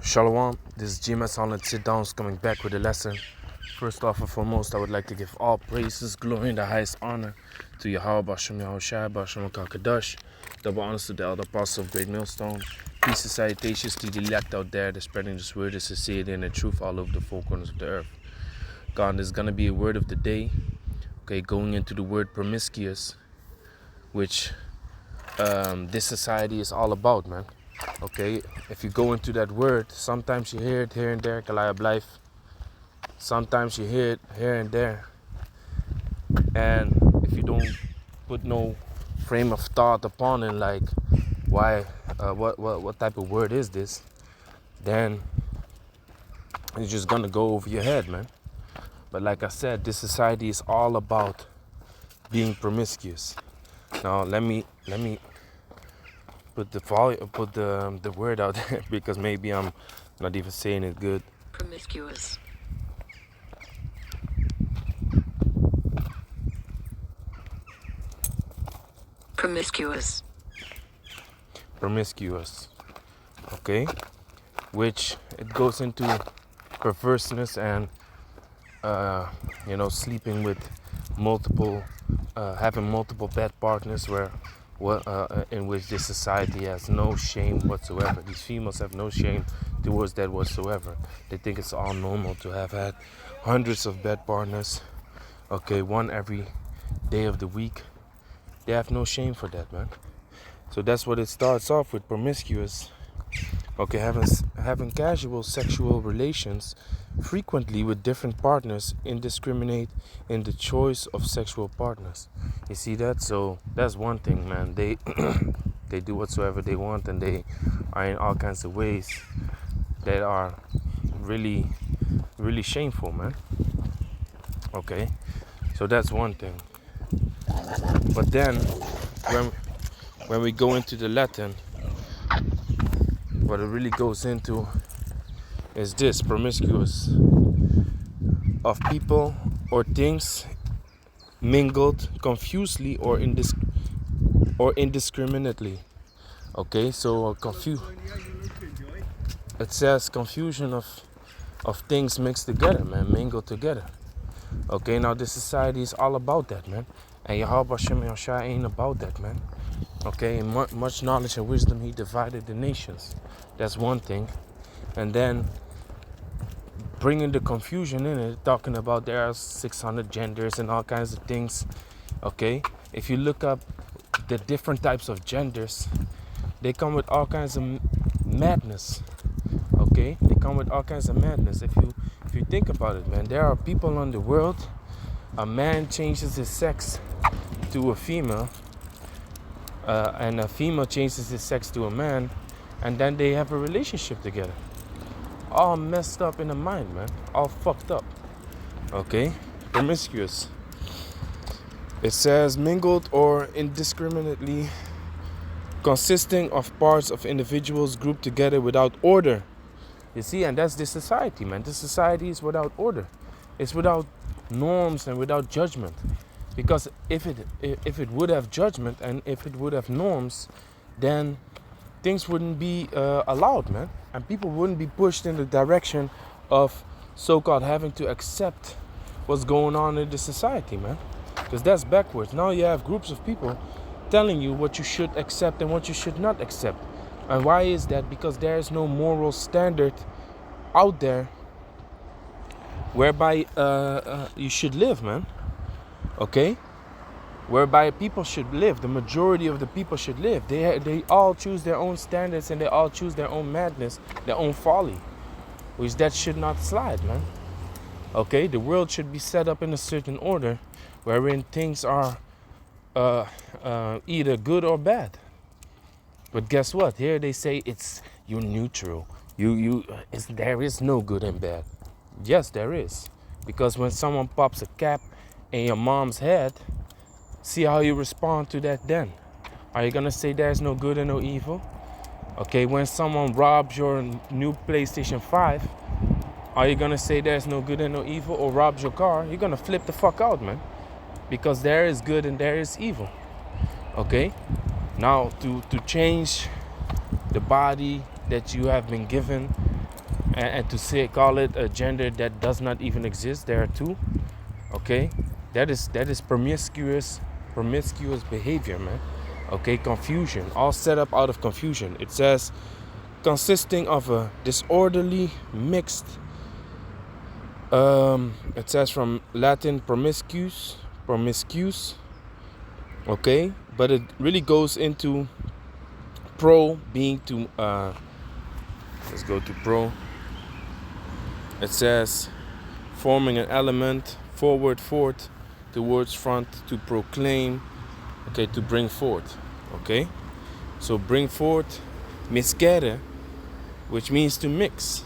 Shalom, this is GMS Holland Sit Downs coming back with a lesson. First off and foremost, I would like to give all praises, glory, and the highest honor to Yahweh Bashem Yahushai, Bashem Kakadash. Double honors to the elder apostle of Great Millstone. Peace and salutations to the elect out there that's spreading this word of sincerity and the truth all over the four corners of the earth. God, there's going to be a word of the day, going into the word promiscuous, which this society is all about, man. If you go into that word, sometimes you hear it here and there, Kalaya Blythe. Sometimes you hear it here and there. And if you don't put no frame of thought upon it, like why, what type of word is this, then it's just gonna go over your head, man. But like I said, this society is all about being promiscuous. Now let me put the word out there because maybe I'm not even saying it good. Promiscuous. Promiscuous. Promiscuous. Okay? Which it goes into perverseness and sleeping with multiple having multiple bed partners in which this society has no shame whatsoever. These females have no shame towards that whatsoever. They think it's all normal to have had hundreds of bed partners, one every day of the week. They have no shame for that, man. So that's what it starts off with, promiscuous. Having casual sexual relations frequently with different partners, indiscriminate in the choice of sexual partners. You see that? So that's one thing, man. They they do whatsoever they want, and they are in all kinds of ways that are really, really shameful, man. Okay, so that's one thing. But then when we go into the Latin, what it really goes into is this: promiscuous, of people or things mingled confusedly or indiscriminately. So it says confusion of things mixed together, man, mingled together. Now this society is all about that, man, and Yahweh Hashem Yahushai ain't about that, man. In much knowledge and wisdom he divided the nations. That's one thing. And then bringing the confusion in it, talking about there are 600 genders and all kinds of things. If you look up the different types of genders, they come with all kinds of madness. They come with all kinds of madness. If you think about it, man, there are people in the world, a man changes his sex to a female, and a female changes his sex to a man, and then they have a relationship together. All messed up in the mind, man. All fucked up. Promiscuous. It says mingled or indiscriminately, consisting of parts of individuals grouped together without order. You see, and that's this society, man. This society is without order. It's without norms and without judgment. Because if it would have judgment and if it would have norms, then things wouldn't be allowed, man. And people wouldn't be pushed in the direction of so-called having to accept what's going on in the society, man. Because that's backwards. Now you have groups of people telling you what you should accept and what you should not accept. And why is that? Because there is no moral standard out there whereby you should live, man. Whereby people should live. The majority of the people should live. They all choose their own standards and they all choose their own madness, their own folly, which that should not slide, man. The world should be set up in a certain order wherein things are either good or bad. But guess what? Here they say you're neutral. There is no good and bad. Yes, there is. Because when someone pops a cap in your mom's head, see how you respond to that then. Are you going to say there's no good and no evil? When someone robs your new PlayStation 5, are you going to say there's no good and no evil? Or robs your car? You're going to flip the fuck out, man. Because there is good and there is evil. Now, to change the body that you have been given and to say call it a gender that does not even exist. There are two. Okay, that is promiscuous behavior, man. Okay, confusion, all set up out of confusion. It says consisting of a disorderly mixed. It says from Latin promiscuous. Okay, but it really goes into pro being to. Let's go to pro. It says forming an element forward, forth, towards front, to proclaim. Okay, to bring forth. Okay, so bring forth, miscere, which means to mix.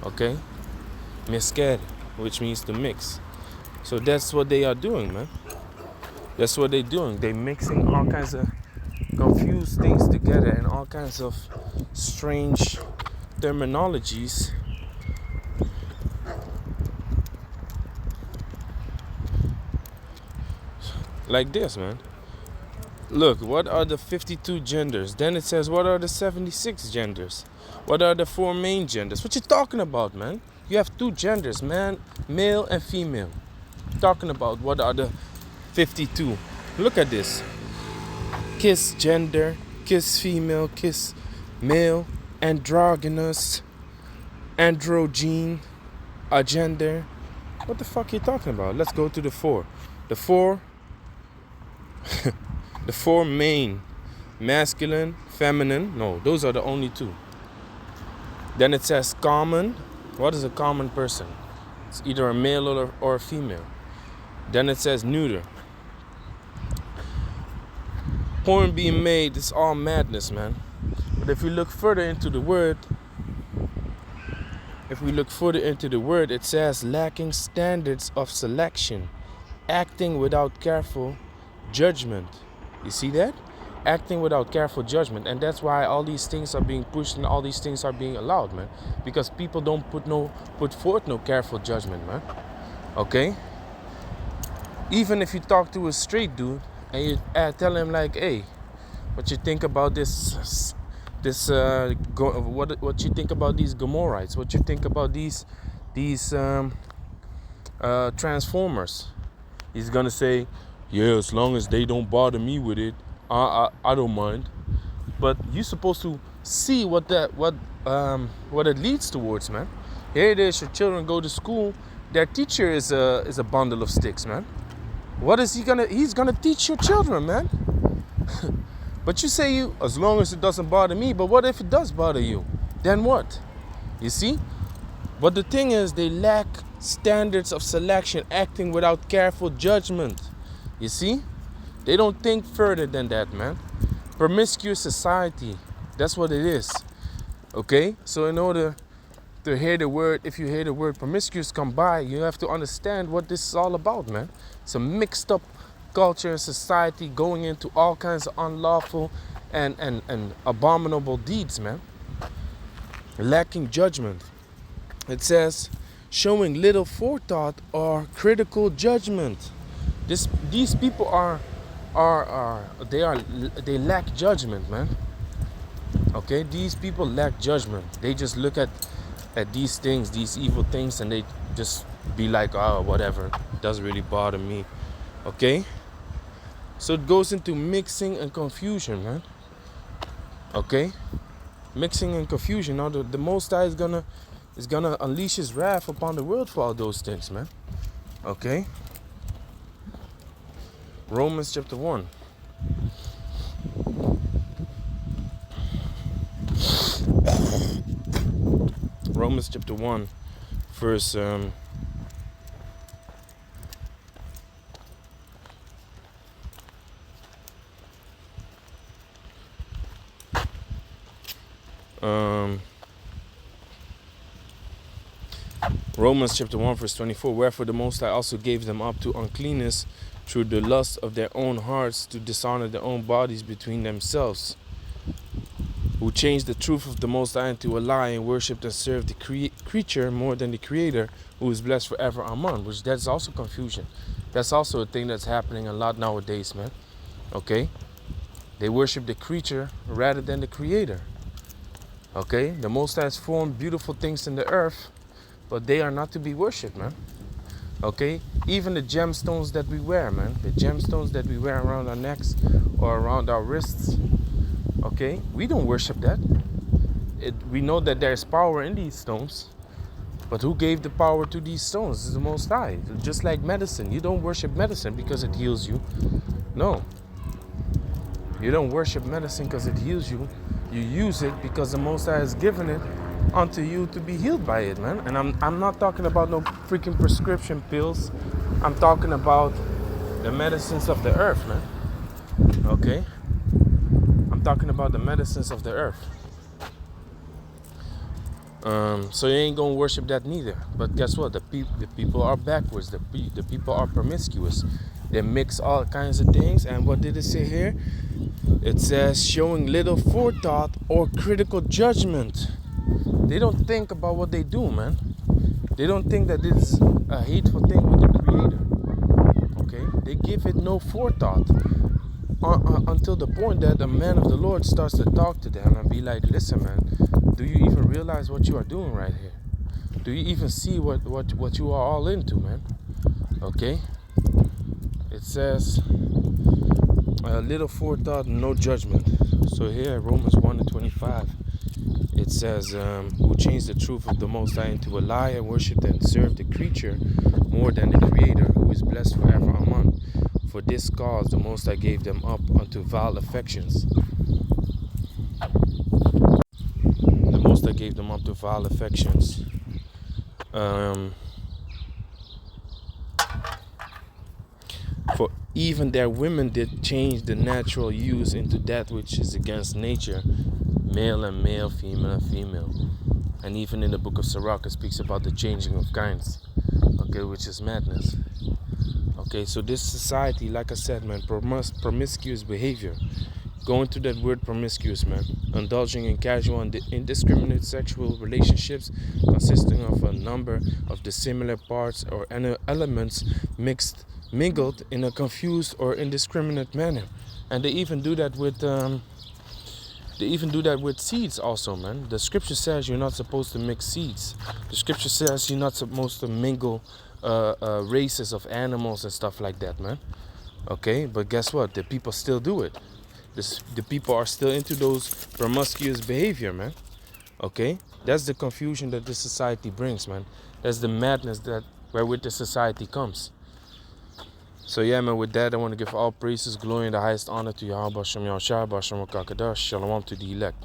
Okay, miscere, which means to mix. So that's what they are doing, man. That's what they're doing. They're mixing all kinds of confused things together and all kinds of strange terminologies. Like this, man. Look, what are the 52 genders? Then it says, what are the 76 genders? What are the 4 main genders? What you talking about, man? You have 2 genders, man, male and female. Talking about what are the 52? Look at this. Kiss gender, kiss female, kiss male, androgynous, androgyne, agender. What the fuck are you talking about? Let's go to the 4. The 4 the 4 main, masculine, feminine. No, those are the only 2. Then it says common. What is a common person? It's either a male or a female. Then it says neuter. Porn being made is all madness, man. But if we look further into the word, it says lacking standards of selection, acting without careful judgment. You see that? Acting without careful judgment. And that's why all these things are being pushed and all these things are being allowed, man. Because people don't put forth no careful judgment, man. Okay? Even if you talk to a straight dude and you tell him like, hey, what you think about this what you think about these Gomorrites? What you think about these Transformers? He's gonna say, yeah, as long as they don't bother me with it, I don't mind. But you're supposed to see what it leads towards, man. Here it is, your children go to school, their teacher is a bundle of sticks, man. What is he's gonna teach your children, man? But you say as long as it doesn't bother me, but what if it does bother you? Then what? You see? But the thing is, they lack standards of selection, acting without careful judgment. You see? They don't think further than that, man. Promiscuous society. That's what it is. Okay? So in order to hear the word, if you hear the word promiscuous come by, you have to understand what this is all about, man. It's a mixed up culture and society going into all kinds of unlawful and abominable deeds, man. Lacking judgment. It says showing little forethought or critical judgment. These people they lack judgment, man. Okay, these people lack judgment. They just look at these things, these evil things, and they just be like, oh, whatever, it doesn't really bother me. Okay, so it goes into mixing and confusion, man. Okay, mixing and confusion. Now the Most High is gonna unleash His wrath upon the world for all those things, man. Okay. Romans chapter 1. Romans chapter 1, verse Romans chapter 1 verse 24. Wherefore the Most High also gave them up to uncleanness through the lust of their own hearts, to dishonor their own bodies between themselves, who changed the truth of the Most High into a lie, and worshipped and served the creature more than the Creator, who is blessed forever. Amen. Which that's also confusion. That's also a thing that's happening a lot nowadays, man. Okay? They worship the creature rather than the Creator. Okay, the Most High has formed beautiful things in the earth, but they are not to be worshipped, man. Okay, even the gemstones that we wear, man, the gemstones that we wear around our necks or around our wrists. Okay, we don't worship that. We know that there's power in these stones, but who gave the power to these stones? It's the Most High. Just like medicine, you don't worship medicine because it heals you. No, you don't worship medicine because it heals you. You use it because the Most High has given it unto you to be healed by it, man. And I'm not talking about no freaking prescription pills. I'm talking about the medicines of the earth, man. Okay? I'm talking about the medicines of the earth. So you ain't gonna worship that neither. But guess what? The people are backwards. The people are promiscuous. They mix all kinds of things. And what did it say here? It says showing little forethought or critical judgment. They don't think about what they do, man. They don't think that it's a hateful thing with the Creator. Okay? They give it no forethought until the point that a man of the Lord starts to talk to them and be like, listen, man, do you even realize what you are doing right here? Do you even see what you are all into, man? Okay? It says a little forethought, no judgment. So here, Romans 1:25, it says, who changed the truth of the Most High into a lie and worshipped and served the creature more than the Creator, who is blessed forever. Amen. For this cause the Most High gave them up unto vile affections. The Most High gave them up to vile affections. For even their women did change the natural use into that which is against nature, male and male, female and female. And even in the book of Sirach, it speaks about the changing of kinds, okay, which is madness. Okay, so this society, like I said, man, promiscuous behavior. Go into that word promiscuous, man. Indulging in casual and indiscriminate sexual relationships consisting of a number of dissimilar parts or elements mingled in a confused or indiscriminate manner. And they even do that with seeds also, man. The scripture says you're not supposed to mix seeds. The scripture says you're not supposed to mingle races of animals and stuff like that, man. Okay, but guess what? The people still do it. The people are still into those promiscuous behavior, man. Okay, that's the confusion that this society brings, man. That's the madness that wherewith the society comes. So yeah, man, with that, I want to give all praises, glory, and the highest honor to Yahweh Shem Yahushua, Bashem Kakadash, Shalom to the elect.